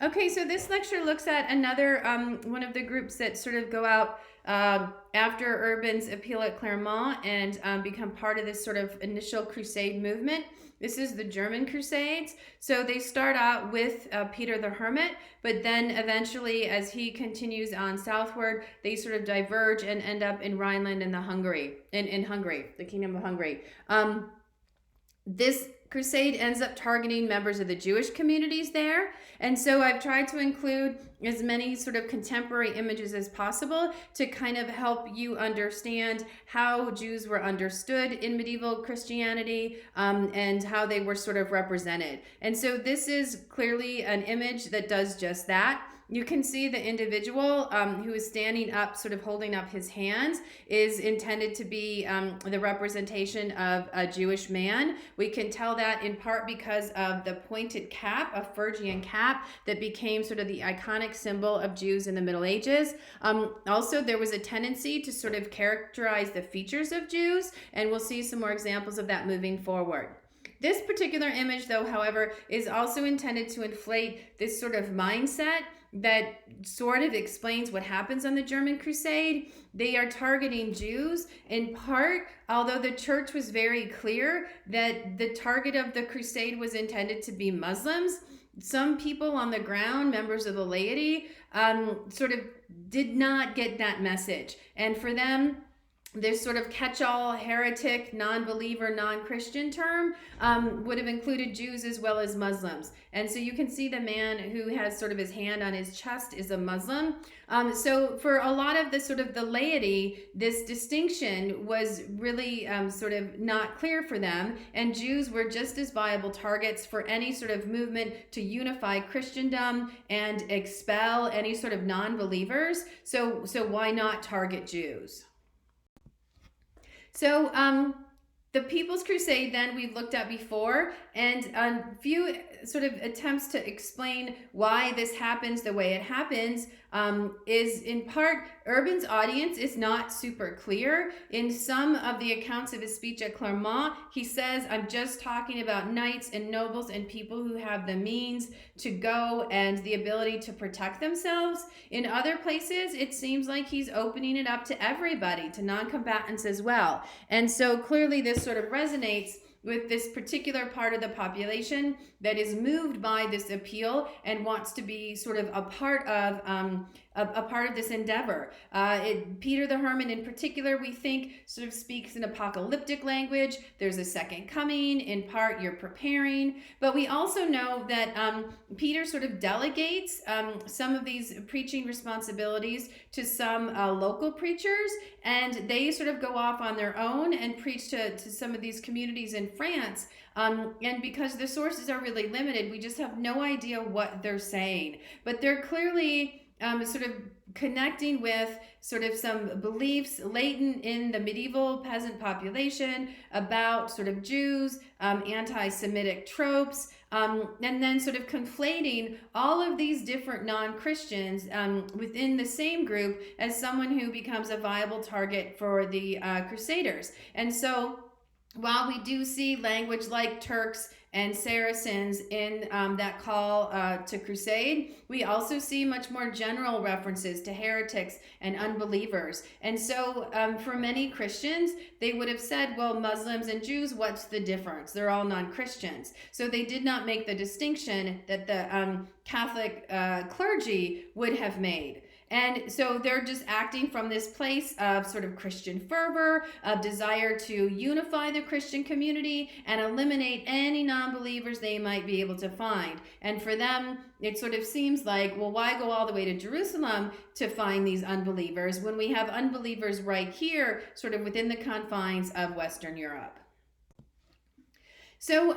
Okay, so this lecture looks at another one of the groups that sort of go out after Urban's appeal at Clermont and become part of this sort of initial crusade movement. This is the German Crusades. So they start out with Peter the Hermit, but then eventually, as he continues on southward, they sort of diverge and end up in Rhineland and in Hungary, the Kingdom of Hungary. This crusade ends up targeting members of the Jewish communities there. And so I've tried to include as many sort of contemporary images as possible to kind of help you understand how Jews were understood in medieval Christianity and how they were sort of represented. And so this is clearly an image that does just that. You can see the individual who is standing up, sort of holding up his hands, is intended to be the representation of a Jewish man. We can tell that in part because of the pointed cap, a Phrygian cap, that became sort of the iconic symbol of Jews in the Middle Ages. Also, there was a tendency to sort of characterize the features of Jews, and we'll see some more examples of that moving forward. This particular image, though, however, is also intended to inflate this sort of mindset that sort of explains what happens on the German Crusade. They are targeting Jews in part, although the church was very clear that the target of the crusade was intended to be Muslims. Some people on the ground, members of the laity, sort of did not get that message. And for them, this sort of catch-all heretic, non-believer, non-Christian term would have included Jews as well as Muslims. And so you can see the man who has sort of his hand on his chest is a Muslim. So for a lot of the sort of the laity, this distinction was really sort of not clear for them. And Jews were just as viable targets for any sort of movement to unify Christendom and expel any sort of non-believers. So why not target Jews? So the People's Crusade, then, we've looked at before, and a few sort of attempts to explain why this happens the way it happens is in part Urban's audience is not super clear. In some of the accounts of his speech at Clermont, he says, I'm just talking about knights and nobles and people who have the means to go and the ability to protect themselves. In other places, it seems like he's opening it up to everybody, to non-combatants as well. And so clearly this sort of resonates with this particular part of the population that is moved by this appeal and wants to be sort of a part of this endeavor. Peter the Hermit in particular, we think, sort of speaks in apocalyptic language. There's a second coming. In part, you're preparing. But we also know that Peter sort of delegates some of these preaching responsibilities to some local preachers, and they sort of go off on their own and preach to some of these communities in France. And because the sources are really limited, we just have no idea what they're saying. But they're clearly sort of connecting with sort of some beliefs latent in the medieval peasant population about sort of Jews, anti-Semitic tropes, and then sort of conflating all of these different non-Christians within the same group as someone who becomes a viable target for the Crusaders. And so while we do see language like Turks and Saracens in that call to crusade, we also see much more general references to heretics and unbelievers. And so for many Christians, they would have said, well, Muslims and Jews, what's the difference? They're all non-Christians. So they did not make the distinction that the Catholic clergy would have made. And so they're just acting from this place of sort of Christian fervor, of desire to unify the Christian community and eliminate any non-believers they might be able to find. And for them, it sort of seems like, well, why go all the way to Jerusalem to find these unbelievers when we have unbelievers right here, sort of within the confines of Western Europe? So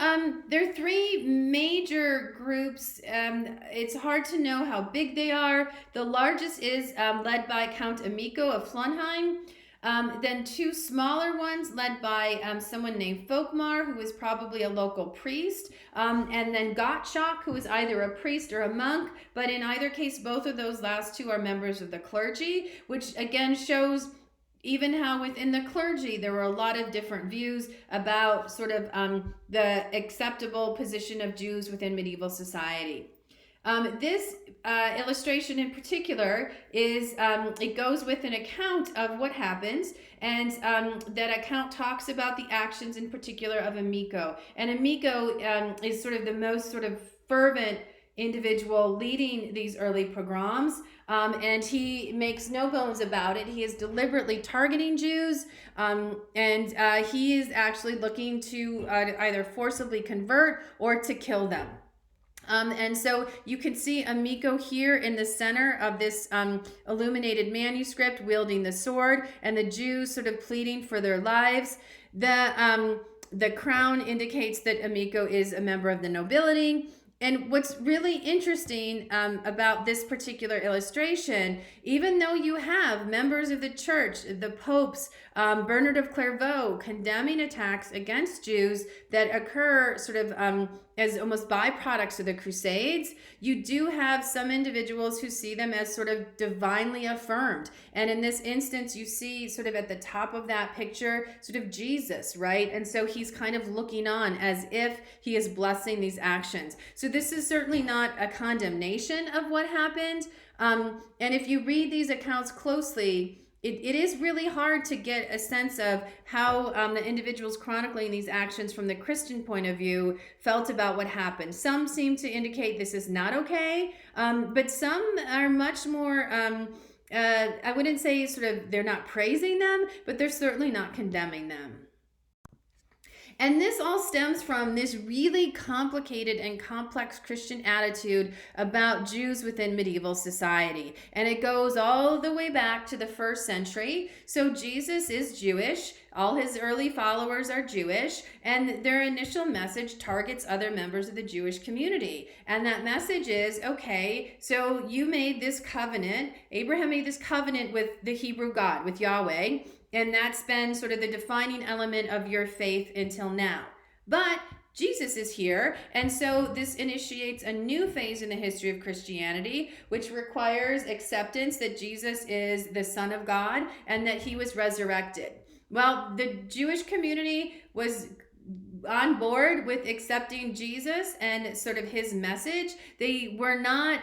there are three major groups. It's hard to know how big they are. The largest is led by Count Amico of Flonheim. Then two smaller ones led by someone named Folkmar, who was probably a local priest, and then Gottschalk, who was either a priest or a monk, but in either case, both of those last two are members of the clergy, which again shows even how within the clergy there were a lot of different views about sort of the acceptable position of Jews within medieval society. This illustration in particular is it goes with an account of what happens, and that account talks about the actions in particular of Amico. And Amico is sort of the most sort of fervent individual leading these early pogroms, and he makes no bones about it. He is deliberately targeting Jews, and he is actually looking to either forcibly convert or to kill them. And so you can see Amico here in the center of this illuminated manuscript wielding the sword, and the Jews sort of pleading for their lives. The crown indicates that Amico is a member of the nobility. And what's really interesting about this particular illustration, even though you have members of the church, the popes, Bernard of Clairvaux, condemning attacks against Jews that occur sort of as almost byproducts of the Crusades, you do have some individuals who see them as sort of divinely affirmed. And in this instance, you see sort of at the top of that picture, sort of Jesus, right? And so he's kind of looking on as if he is blessing these actions. So this is certainly not a condemnation of what happened. And if you read these accounts closely, it is really hard to get a sense of how the individuals chronicling these actions from the Christian point of view felt about what happened. Some seem to indicate this is not okay, but some are much more, I wouldn't say sort of they're not praising them, but they're certainly not condemning them. And this all stems from this really complicated and complex Christian attitude about Jews within medieval society. And it goes all the way back to the 1st century. So Jesus is Jewish. All his early followers are Jewish, and their initial message targets other members of the Jewish community. And that message is, okay, so you made this covenant, Abraham made this covenant with the Hebrew God, with Yahweh, and that's been sort of the defining element of your faith until now. But Jesus is here, and so this initiates a new phase in the history of Christianity, which requires acceptance that Jesus is the Son of God and that he was resurrected. Well, the Jewish community was on board with accepting Jesus and sort of his message. They were not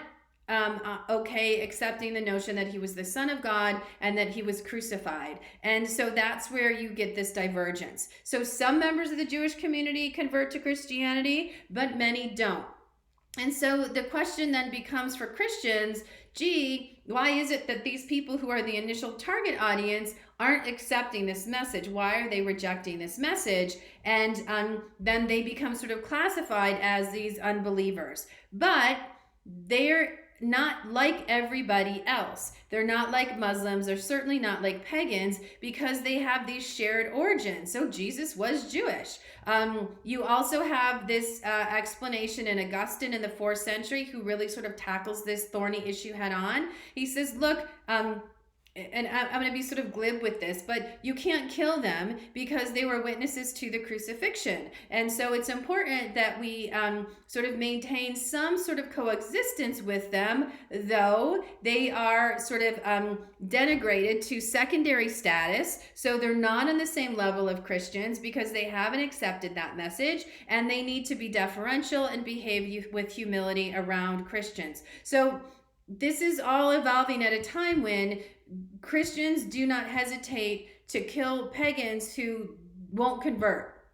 okay accepting the notion that he was the Son of God and that he was crucified. And so that's where you get this divergence. So some members of the Jewish community convert to Christianity, but many don't. And so the question then becomes for Christians, why is it that these people who are the initial target audience aren't accepting this message? Why are they rejecting this message? And then they become sort of classified as these unbelievers. But they're not like everybody else. They're not like Muslims. They're certainly not like pagans because they have these shared origins. So Jesus was Jewish. You also have this explanation in Augustine in the 4th century who really sort of tackles this thorny issue head on. He says, look, and I'm going to be sort of glib with this, but you can't kill them because they were witnesses to the crucifixion. And so it's important that we sort of maintain some sort of coexistence with them, though they are sort of denigrated to secondary status. So they're not on the same level of Christians because they haven't accepted that message, and they need to be deferential and behave with humility around Christians. So this is all evolving at a time when Christians do not hesitate to kill pagans who won't convert.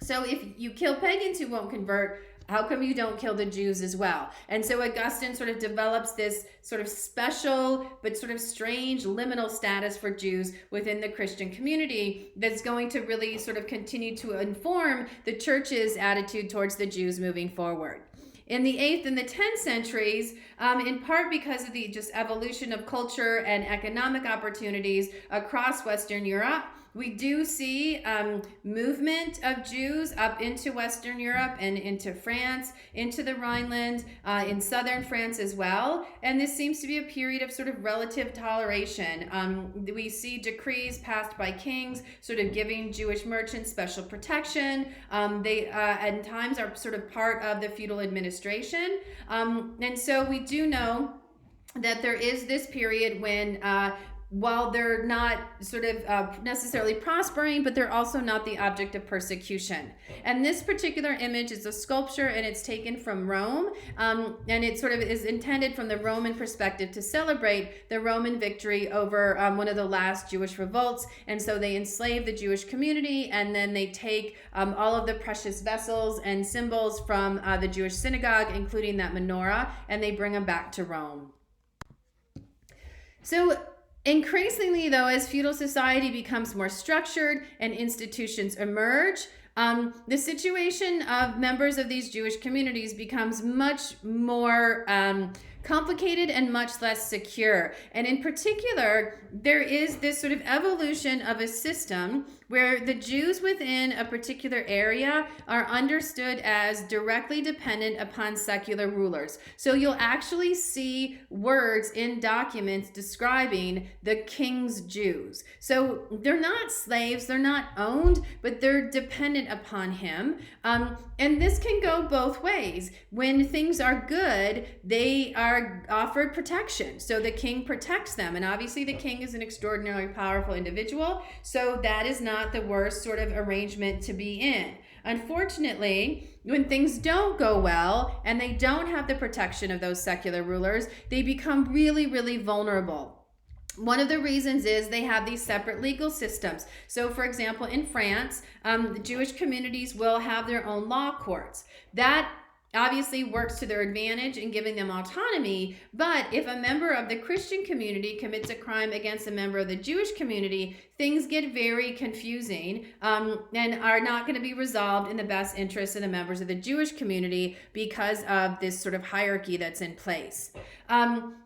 So if you kill pagans who won't convert, how come you don't kill the Jews as well? And so Augustine sort of develops this sort of special but sort of strange liminal status for Jews within the Christian community that's going to really sort of continue to inform the church's attitude towards the Jews moving forward. In the 8th and the 10th centuries, in part because of the just evolution of culture and economic opportunities across Western Europe, we do see movement of Jews up into Western Europe and into France, into the Rhineland, in southern France as well. And this seems to be a period of sort of relative toleration. We see decrees passed by kings sort of giving Jewish merchants special protection. They at times are sort of part of the feudal administration. And so we do know that there is this period when while they're not sort of necessarily prospering, but they're also not the object of persecution. And this particular image is a sculpture, and it's taken from Rome, and it sort of is intended from the Roman perspective to celebrate the Roman victory over one of the last Jewish revolts. And so they enslave the Jewish community, and then they take all of the precious vessels and symbols from the Jewish synagogue, including that menorah, and they bring them back to Rome. So increasingly, though, as feudal society becomes more structured and institutions emerge, the situation of members of these Jewish communities becomes much more complicated and much less secure. And in particular, there is this sort of evolution of a system where the Jews within a particular area are understood as directly dependent upon secular rulers. So you'll actually see words in documents describing the king's Jews. So they're not slaves, they're not owned, but they're dependent upon him. And this can go both ways. When things are good, they are offered protection. So the king protects them. And obviously the king is an extraordinarily powerful individual. So that is not the worst sort of arrangement to be in. Unfortunately, when things don't go well and they don't have the protection of those secular rulers, they become really, really vulnerable. One of the reasons is they have these separate legal systems. So, for example, in France, the Jewish communities will have their own law courts. That obviously works to their advantage in giving them autonomy, but if a member of the Christian community commits a crime against a member of the Jewish community, things get very confusing and are not going to be resolved in the best interest of the members of the Jewish community because of this sort of hierarchy that's in place.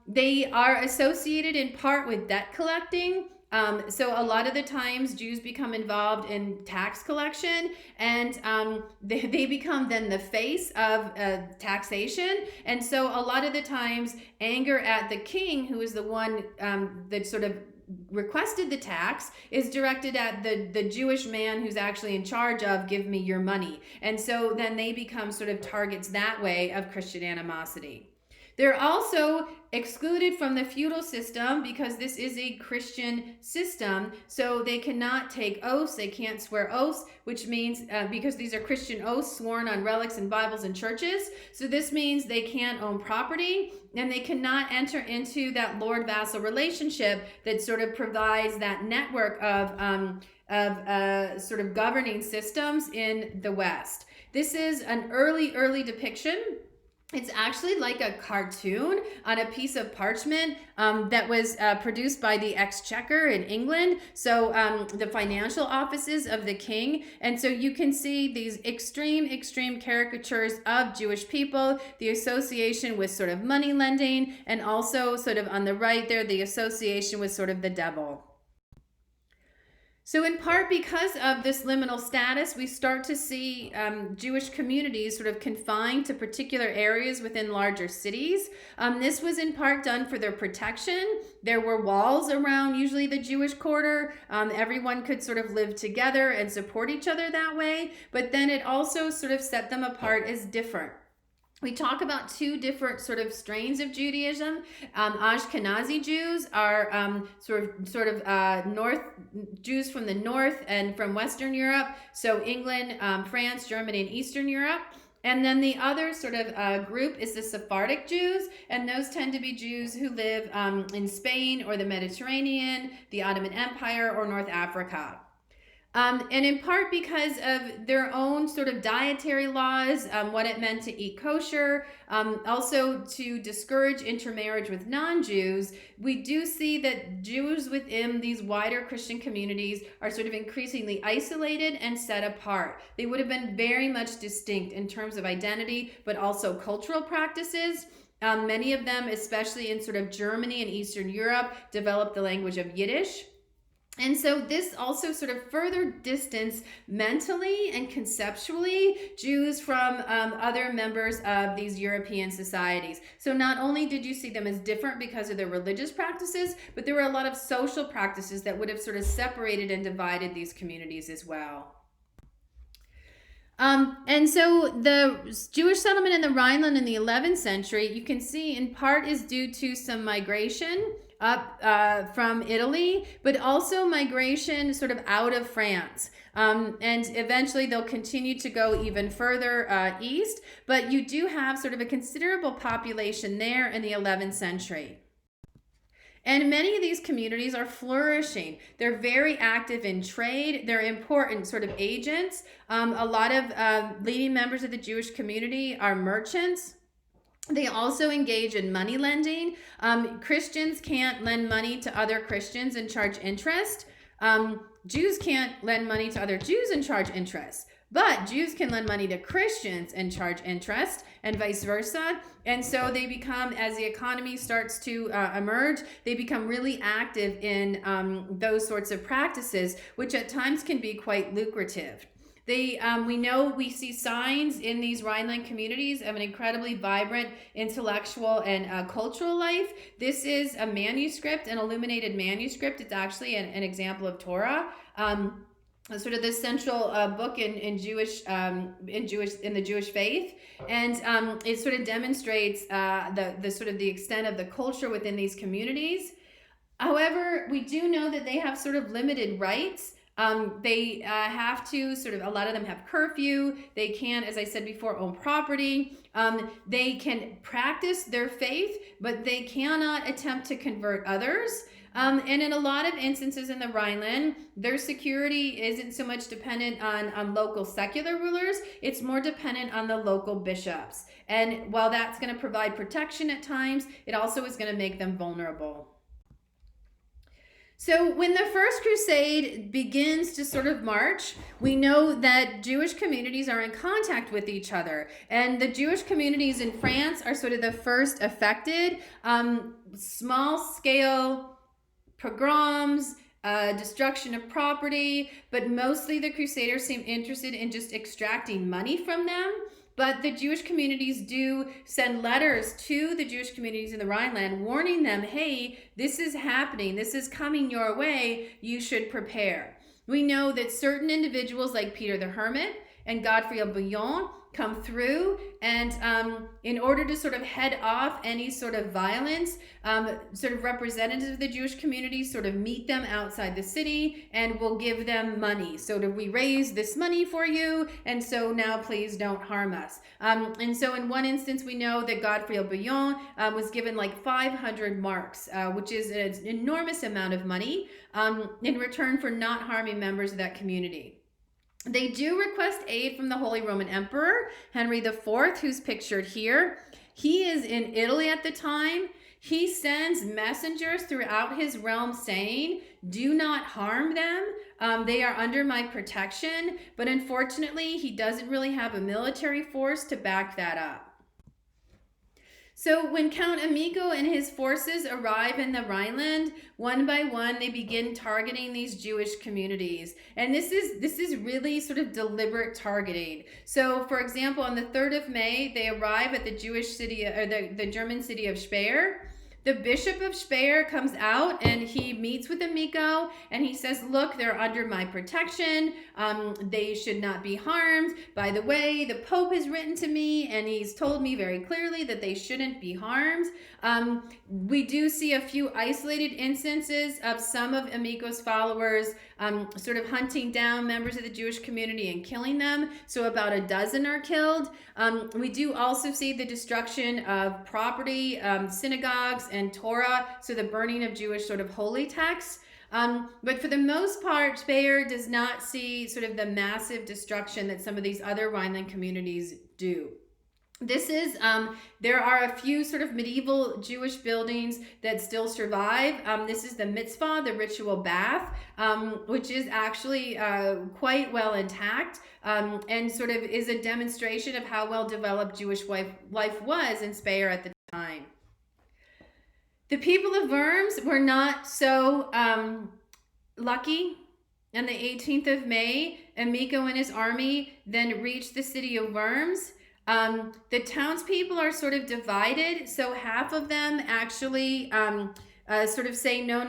They are associated in part with debt collecting. So a lot of the times Jews become involved in tax collection, and they become then the face of taxation. And so a lot of the times anger at the king, who is the one that sort of requested the tax, is directed at the Jewish man who's actually in charge of give me your money. And so then they become sort of targets that way of Christian animosity. They're also excluded from the feudal system because this is a Christian system, so they cannot take oaths, they can't swear oaths, which means, because these are Christian oaths sworn on relics and Bibles and churches, so this means they can't own property, and they cannot enter into that lord-vassal relationship that sort of provides that network of sort of governing systems in the West. This is an early depiction. It's actually like a cartoon on a piece of parchment that was produced by the Exchequer in England, so the financial offices of the king. And so you can see these extreme caricatures of Jewish people, the association with sort of money lending, and also sort of on the right there, the association with sort of the devil. So in part because of this liminal status, we start to see Jewish communities sort of confined to particular areas within larger cities. This was in part done for their protection. There were walls around usually the Jewish quarter. Everyone could sort of live together and support each other that way. But then it also sort of set them apart as different. We talk about two different sort of strains of Judaism. Ashkenazi Jews are sort of north Jews from the north and from Western Europe. So England, France, Germany, and Eastern Europe. And then the other sort of group is the Sephardic Jews, and those tend to be Jews who live in Spain or the Mediterranean, the Ottoman Empire, or North Africa. And in part because of their own sort of dietary laws, what it meant to eat kosher, also to discourage intermarriage with non-Jews, we do see that Jews within these wider Christian communities are sort of increasingly isolated and set apart. They would have been very much distinct in terms of identity, but also cultural practices. Many of them, especially in sort of Germany and Eastern Europe, developed the language of Yiddish. And so this also sort of further distanced mentally and conceptually Jews from other members of these European societies. So not only did you see them as different because of their religious practices, but there were a lot of social practices that would have sort of separated and divided these communities as well. And so the Jewish settlement in the Rhineland in the 11th century, you can see in part is due to some migration up from Italy, but also migration sort of out of France. And eventually they'll continue to go even further east, but you do have sort of a considerable population there in the 11th century. And many of these communities are flourishing. They're very active in trade. They're important sort of agents. A lot of leading members of the Jewish community are merchants. They also engage in money lending. Christians can't lend money to other Christians and charge interest. Jews can't lend money to other Jews and charge interest. But Jews can lend money to Christians and charge interest, and vice versa. And so they become, as the economy starts to emerge, they become really active in those sorts of practices, which at times can be quite lucrative. We see signs in these Rhineland communities of an incredibly vibrant intellectual and cultural life. This is a manuscript, an illuminated manuscript. It's actually an example of Torah. Sort of the central book in the Jewish faith, and it sort of demonstrates the extent of the culture within these communities. However, we do know that they have sort of limited rights. They have to a lot of them have curfew. They can, as I said before, own property. They can practice their faith, but they cannot attempt to convert others. And in a lot of instances in the Rhineland, their security isn't so much dependent on local secular rulers, it's more dependent on the local bishops. And while that's going to provide protection at times, it also is going to make them vulnerable. So when the First Crusade begins to sort of march, we know that Jewish communities are in contact with each other. And the Jewish communities in France are sort of the first affected. Small scale pogroms, destruction of property, but mostly the Crusaders seem interested in just extracting money from them. But the Jewish communities do send letters to the Jewish communities in the Rhineland warning them, hey, this is happening, this is coming your way, you should prepare. We know that certain individuals like Peter the Hermit and Godfrey of Bouillon come through, and in order to sort of head off any sort of violence, sort of representatives of the Jewish community sort of meet them outside the city and will give them money. So we raise this money for you, and so now please don't harm us. And so in one instance, we know that Godfrey of Bouillon was given like 500 marks, which is an enormous amount of money in return for not harming members of that community. They do request aid from the Holy Roman Emperor, Henry IV, who's pictured here. He is in Italy at the time. He sends messengers throughout his realm saying, do not harm them. They are under my protection. But unfortunately, he doesn't really have a military force to back that up. So when Count Amico and his forces arrive in the Rhineland, one by one, they begin targeting these Jewish communities. And this is really sort of deliberate targeting. So for example, on the 3rd of May, they arrive at the Jewish city, or the German city of Speyer. The Bishop of Speyer comes out and he meets with Amico and he says, look, they're under my protection. They should not be harmed. By the way, the Pope has written to me and he's told me very clearly that they shouldn't be harmed. We do see a few isolated instances of some of Amico's followers sort of hunting down members of the Jewish community and killing them. So about a dozen are killed. We do also see the destruction of property, synagogues, and Torah, so the burning of Jewish sort of holy texts. But for the most part, Speyer does not see sort of the massive destruction that some of these other Rhineland communities do. There are a few sort of medieval Jewish buildings that still survive. This is the mitzvah, the ritual bath, which is actually quite well intact, and sort of is a demonstration of how well developed Jewish life was in Speyer at the time. The people of Worms were not so lucky. On the 18th of May, Amico and his army then reached the city of Worms. The townspeople are sort of divided. So half of them actually sort of say, no,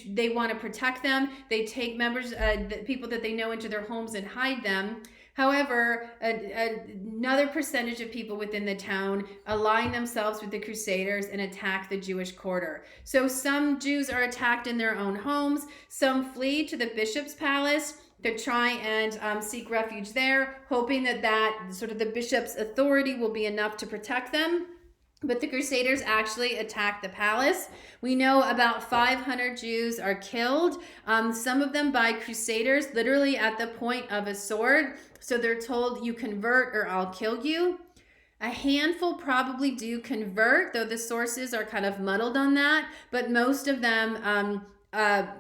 they want to protect them. They take members, the people that they know into their homes and hide them. However, another percentage of people within the town align themselves with the Crusaders and attack the Jewish quarter. So some Jews are attacked in their own homes, some flee to the bishop's palace to try and seek refuge there, hoping that sort of the bishop's authority will be enough to protect them. But the Crusaders actually attacked the palace. We know about 500 Jews are killed, some of them by Crusaders, literally at the point of a sword. So they're told, you convert or I'll kill you. A handful probably do convert, though the sources are kind of muddled on that, but most of them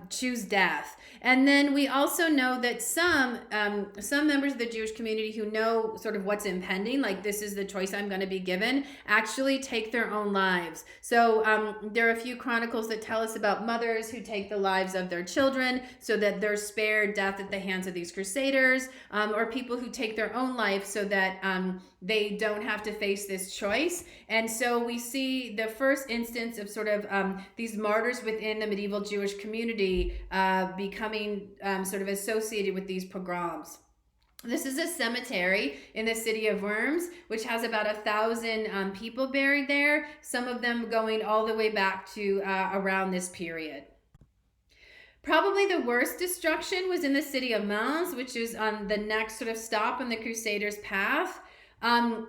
choose death. And then we also know that some members of the Jewish community who know sort of what's impending, like this is the choice I'm going to be given, actually take their own lives. So there are a few chronicles that tell us about mothers who take the lives of their children so that they're spared death at the hands of these crusaders, or people who take their own life so that they don't have to face this choice. And so we see the first instance of sort of these martyrs within the medieval Jewish community becoming sort of associated with these pogroms. This is a cemetery in the city of Worms, which has about 1,000 people buried there, some of them going all the way back to around this period. Probably the worst destruction was in the city of Mons, which is on the next sort of stop on the Crusaders' path.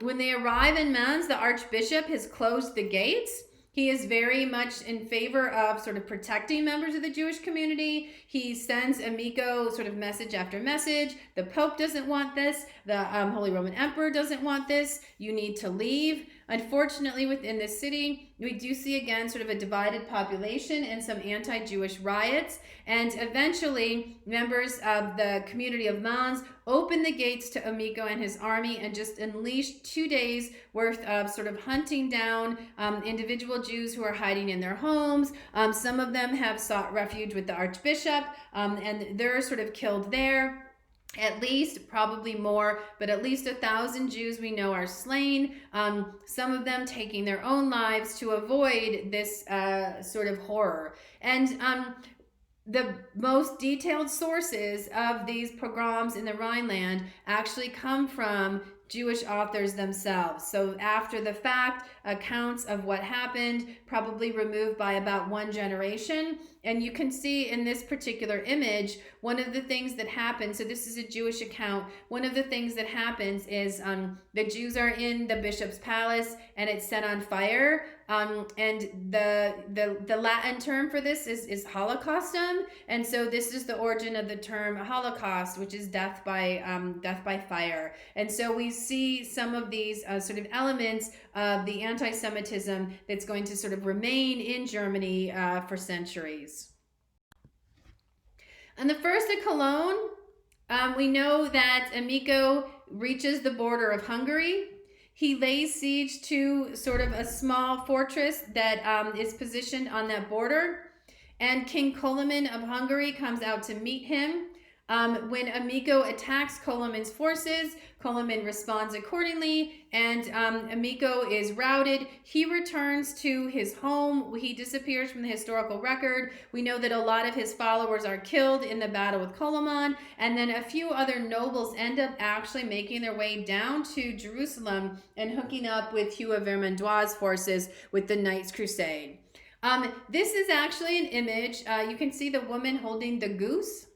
When they arrive in Mons, the archbishop has closed the gates. He is very much in favor of sort of protecting members of the Jewish community. He sends Amico sort of message after message. The Pope doesn't want this. The Holy Roman Emperor doesn't want this. You need to leave. Unfortunately, within this city, we do see again sort of a divided population and some anti-Jewish riots. And eventually, members of the community of Mons open the gates to Amico and his army and just unleash 2 days worth of sort of hunting down individual Jews who are hiding in their homes. Some of them have sought refuge with the archbishop, and they're sort of killed there. At least, probably more, but at least 1,000 Jews we know are slain, some of them taking their own lives to avoid this sort of horror. And the most detailed sources of these pogroms in the Rhineland actually come from Jewish authors themselves. So after the fact, accounts of what happened, probably removed by about one generation. And you can see in this particular image, one of the things that happens, so this is a Jewish account, one of the things that happens is the Jews are in the bishop's palace and it's set on fire. And the Latin term for this is Holocaustum. And so this is the origin of the term Holocaust, which is death by fire. And so we see some of these sort of elements of the anti-Semitism that's going to sort of remain in Germany for centuries. On the 1st of Cologne, we know that Amico reaches the border of Hungary. He lays siege to sort of a small fortress that is positioned on that border. And King Koloman of Hungary comes out to meet him. When Amico attacks Koloman's forces, Koloman responds accordingly, and Amico is routed. He returns to his home. He disappears from the historical record. We know that a lot of his followers are killed in the battle with Koloman, and then a few other nobles end up actually making their way down to Jerusalem and hooking up with Hugh of Vermandois' forces with the Knights Crusade. This is actually an image. You can see the woman holding the goose.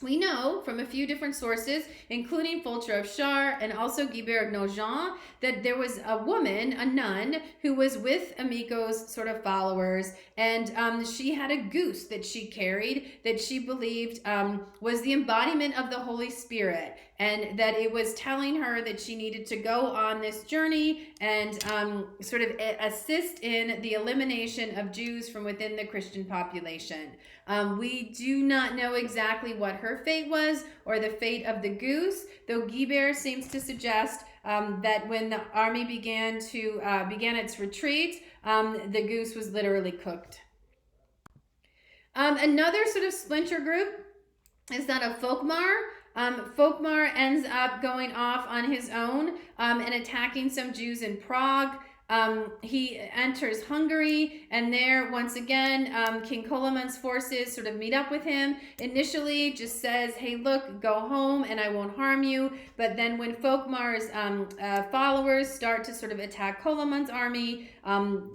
We know from a few different sources, including Fulcher of Char and also Guibert of Nogent, that there was a woman, a nun, who was with Amico's sort of followers, and she had a goose that she carried that she believed was the embodiment of the Holy Spirit, and that it was telling her that she needed to go on this journey and sort of assist in the elimination of Jews from within the Christian population. We do not know exactly what her fate was or the fate of the goose, though Guibert seems to suggest that when the army began its retreat, the goose was literally cooked. Another sort of splinter group is that of Folkmar. Folkmar ends up going off on his own and attacking some Jews in Prague. He enters Hungary, and there, once again, King Koloman's forces sort of meet up with him. Initially, just says, hey, look, go home and I won't harm you. But then when Folkmar's followers start to sort of attack Koloman's army,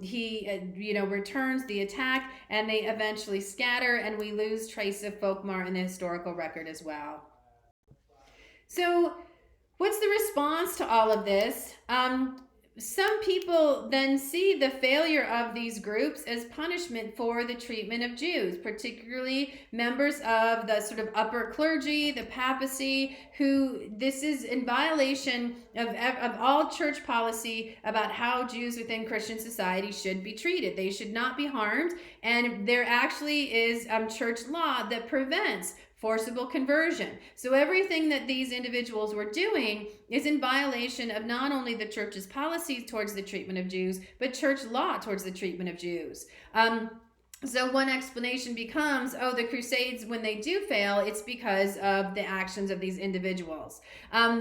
he returns the attack, and they eventually scatter, and we lose trace of Folkmar in the historical record as well. So what's the response to all of this? Some people then see the failure of these groups as punishment for the treatment of Jews, particularly members of the sort of upper clergy, the papacy, who this is in violation of all church policy about how Jews within Christian society should be treated. They should not be harmed, and there actually is church law that prevents forcible conversion. So everything that these individuals were doing is in violation of not only the church's policies towards the treatment of Jews, but church law towards the treatment of Jews. So one explanation becomes, the Crusades, when they do fail, it's because of the actions of these individuals.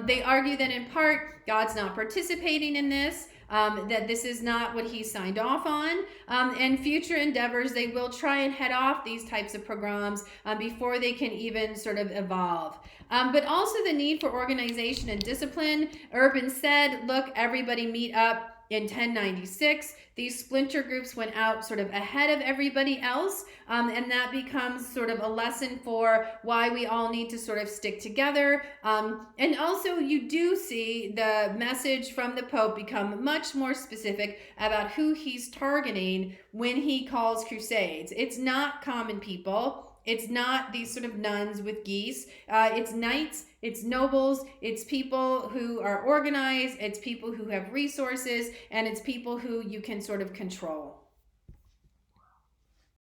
They argue that in part, God's not participating in this, that this is not what he signed off on. And future endeavors, they will try and head off these types of pogroms before they can even sort of evolve. But also the need for organization and discipline. Urban said, look, everybody meet up. In 1096, these splinter groups went out sort of ahead of everybody else, and that becomes sort of a lesson for why we all need to sort of stick together. And also you do see the message from the Pope become much more specific about who he's targeting when he calls crusades. It's not common people. It's not these sort of nuns with geese. It's knights, it's nobles, it's people who are organized, it's people who have resources, and it's people who you can sort of control.